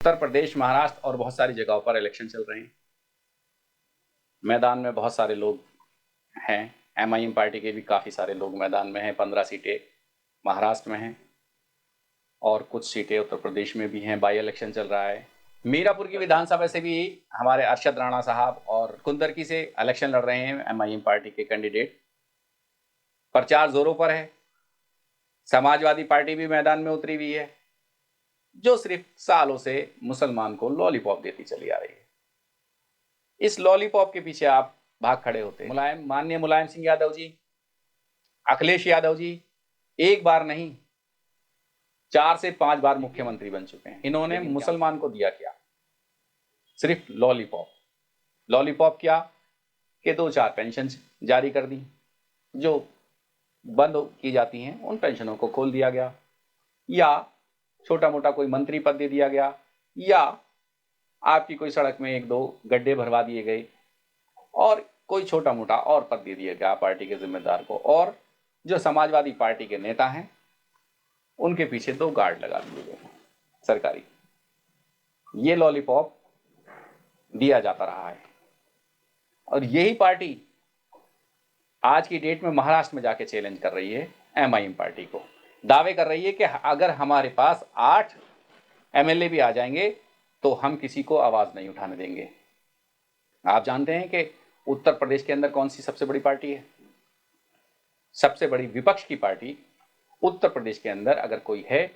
उत्तर प्रदेश, महाराष्ट्र और बहुत सारी जगहों पर इलेक्शन चल रहे हैं। मैदान में बहुत सारे लोग हैं। एमआईएम पार्टी के भी काफ़ी सारे लोग मैदान में हैं। 15 सीटें महाराष्ट्र में हैं और कुछ सीटें उत्तर प्रदेश में भी हैं। बाई इलेक्शन चल रहा है। मीरापुर की विधानसभा से भी हमारे अरशद राणा साहब और कुंदरकी से इलेक्शन लड़ रहे हैं एमआईएम पार्टी के कैंडिडेट। प्रचार जोरों पर है। समाजवादी पार्टी भी मैदान में उतरी हुई है, जो सिर्फ सालों से मुसलमान को लॉलीपॉप देती चली आ रही है। इस लॉलीपॉप के पीछे आप भाग खड़े होते हैं। माननीय मुलायम सिंह यादव जी, अखिलेश यादव जी एक बार नहीं 4 से 5 बार मुख्यमंत्री बन चुके हैं। इन्होंने मुसलमान को दिया क्या? सिर्फ लॉलीपॉप। लॉलीपॉप क्या कि 2-4 पेंशन जारी कर दी, जो बंद की जाती हैं उन पेंशनों को खोल दिया गया, या छोटा मोटा कोई मंत्री पद दे दिया गया, या आपकी कोई सड़क में 1-2 गड्ढे भरवा दिए गए, और कोई छोटा मोटा और पद दे दिया गया पार्टी के जिम्मेदार को। और जो समाजवादी पार्टी के नेता हैं उनके पीछे 2 गार्ड लगा दिए गए सरकारी। ये लॉलीपॉप दिया जाता रहा है। और यही पार्टी आज की डेट में महाराष्ट्र में जाके चैलेंज कर रही है एमआईएम पार्टी को। दावे कर रही है कि अगर हमारे पास 8 एमएलए भी आ जाएंगे तो हम किसी को आवाज नहीं उठाने देंगे। आप जानते हैं कि उत्तर प्रदेश के अंदर कौन सी सबसे बड़ी पार्टी है? सबसे बड़ी विपक्ष की पार्टी उत्तर प्रदेश के अंदर अगर कोई है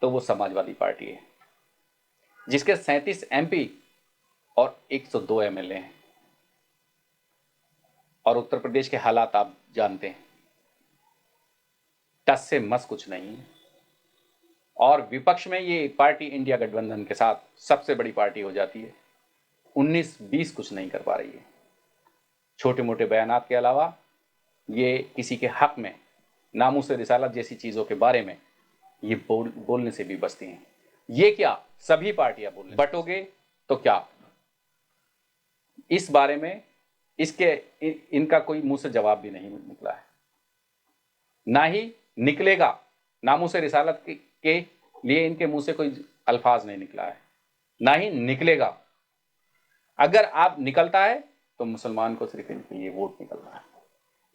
तो वो समाजवादी पार्टी है, जिसके 37 एमपी और 102 एमएलए हैं। और उत्तर प्रदेश के हालात आप जानते हैं, टस से मस कुछ नहीं है। और विपक्ष में ये पार्टी इंडिया गठबंधन के साथ सबसे बड़ी पार्टी हो जाती है। 19-20 कुछ नहीं कर पा रही है। छोटे मोटे बयानात के अलावा ये किसी के हक में नामूस रिसालत जैसी चीज़ों के बारे में ये बोलने से भी बचती हैं। ये क्या सभी पार्टियां बोलने बटोगे तो क्या? इस बारे में इनका कोई मुंह से जवाब भी नहीं निकला है, ना ही निकलेगा। नामूस रिसालत के लिए इनके मुंह से कोई अल्फाज नहीं निकला है, ना ही निकलेगा। अगर आप निकलता है तो मुसलमान को सिर्फ इनके लिए वोट निकलता है।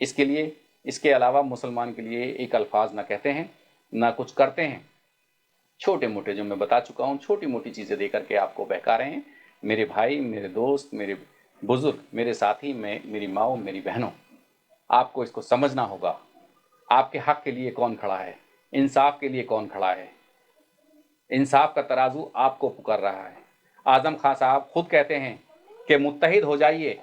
इसके लिए, इसके अलावा मुसलमान के लिए एक अल्फाज ना कहते हैं ना कुछ करते हैं। छोटे मोटे, जो मैं बता चुका हूं, छोटी मोटी चीजें देकर के आपको बहका रहे हैं। मेरे भाई, मेरे दोस्त, मेरे बुजुर्ग, मेरे साथी, मेरी माओ, मेरी बहनों, आपको इसको समझना होगा। आपके हक के लिए कौन खड़ा है, इंसाफ के लिए कौन खड़ा है। इंसाफ का तराजू आपको पुकार रहा है। आजम खान साहब खुद कहते हैं कि मुत्तहिद हो जाइए,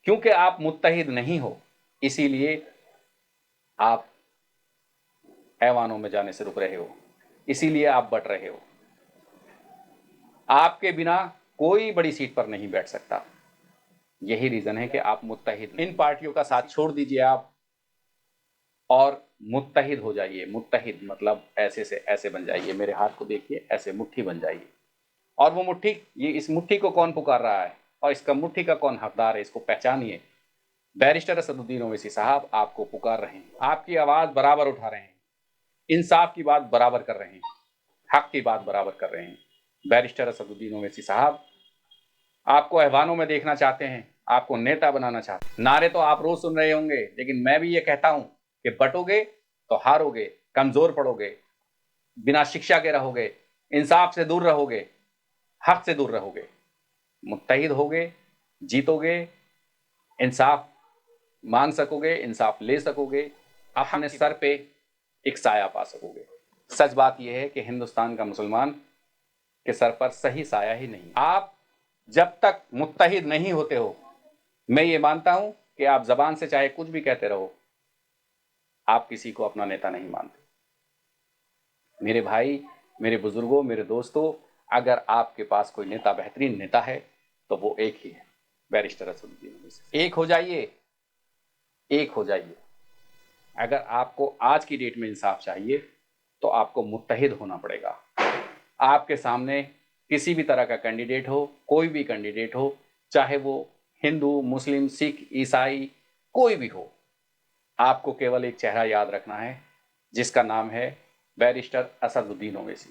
क्योंकि आप मुत्तहिद नहीं हो इसीलिए आप ऐवानों में जाने से रुक रहे हो, इसीलिए आप बट रहे हो। आपके बिना कोई बड़ी सीट पर नहीं बैठ सकता। यही रीजन है कि आप मुत्तहिद। इन पार्टियों का साथ छोड़ दीजिए आप और मुत्तहिद हो जाइए। मुत्तहिद मतलब ऐसे से ऐसे बन जाइए। मेरे हाथ को देखिए, ऐसे मुट्ठी बन जाइए। और वो मुट्ठी, ये इस मुट्ठी को कौन पुकार रहा है और इसका मुट्ठी का कौन हकदार है, इसको पहचानिए। बैरिस्टर असदुद्दीन ओवैसी साहब आपको पुकार रहे हैं, आपकी आवाज बराबर उठा रहे हैं, इंसाफ की बात बराबर कर रहे हैं, हक की बात बराबर कर रहे हैं। बैरिस्टर असदुद्दीन ओवैसी साहब आपको ऐवानों में देखना चाहते हैं, आपको नेता बनाना चाहते हैं। नारे तो आप रोज सुन रहे होंगे, लेकिन मैं भी ये कहता हूं कि बटोगे तो हारोगे, कमजोर पड़ोगे, बिना शिक्षा के रहोगे, इंसाफ से दूर रहोगे, हक से दूर रहोगे। मुत्तहिद होगे, जीतोगे, इंसाफ मांग सकोगे, इंसाफ ले सकोगे, अपने सर पे एक साया पा सकोगे। सच बात यह है कि हिंदुस्तान का मुसलमान के सर पर सही साया ही नहीं। आप जब तक मुत्तहिद नहीं होते हो, मैं ये मानता हूं कि आप जबान से चाहे कुछ भी कहते रहो, आप किसी को अपना नेता नहीं मानते। मेरे भाई, मेरे बुजुर्गों, मेरे दोस्तों, अगर आपके पास कोई नेता, बेहतरीन नेता है, तो वो एक ही है, बैरिस्टर असदुद्दीन ओवैसी। एक हो जाइए, एक हो जाइए। अगर आपको आज की डेट में इंसाफ चाहिए तो आपको मुत्तहिद होना पड़ेगा। आपके सामने किसी भी तरह का कैंडिडेट हो, कोई भी कैंडिडेट हो, चाहे वो हिंदू, मुस्लिम, सिख, ईसाई, कोई भी हो, आपको केवल एक चेहरा याद रखना है, जिसका नाम है बैरिस्टर असदुद्दीन ओवैसी।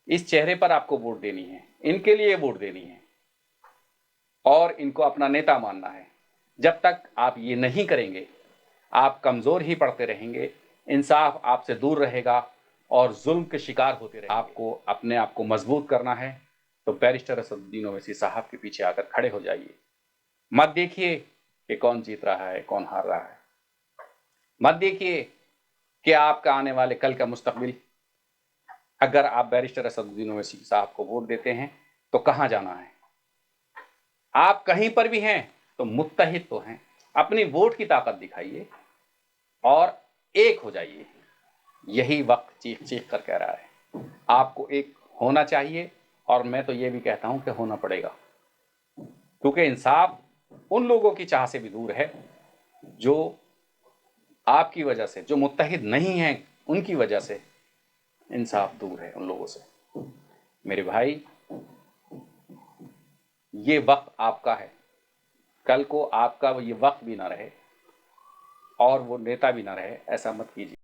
इस चेहरे पर आपको वोट देनी है, इनके लिए वोट देनी है और इनको अपना नेता मानना है। जब तक आप ये नहीं करेंगे, आप कमज़ोर ही पड़ते रहेंगे, इंसाफ आपसे दूर रहेगा और जुल्म के शिकार होते रहेंगे। आपको अपने आप को मजबूत करना है तो बैरिस्टर असदुद्दीन ओवैसी साहब के पीछे आकर खड़े हो जाइए। मत देखिए कि कौन जीत रहा है, कौन हार रहा है। मत देखिए कि आपका आने वाले कल का मुस्तकबिल, अगर आप बैरिस्टर असदुद्दीन ओवैसी साहब को वोट देते हैं तो कहाँ जाना है। आप कहीं पर भी हैं तो मुत्तहिद तो हैं। अपनी वोट की ताकत दिखाइए और एक हो जाइए। यही वक्त चीख चीख कर कह रहा है। आपको एक होना चाहिए और मैं तो ये भी कहता हूं कि होना पड़ेगा, क्योंकि इंसाफ उन लोगों की चाह से भी दूर है जो आपकी वजह से, जो मुत्तहिद नहीं हैं, उनकी वजह से इंसाफ दूर है उन लोगों से। मेरे भाई, ये वक्त आपका है। कल को आपका ये वक्त भी ना रहे और वो नेता भी ना रहे, ऐसा मत कीजिए।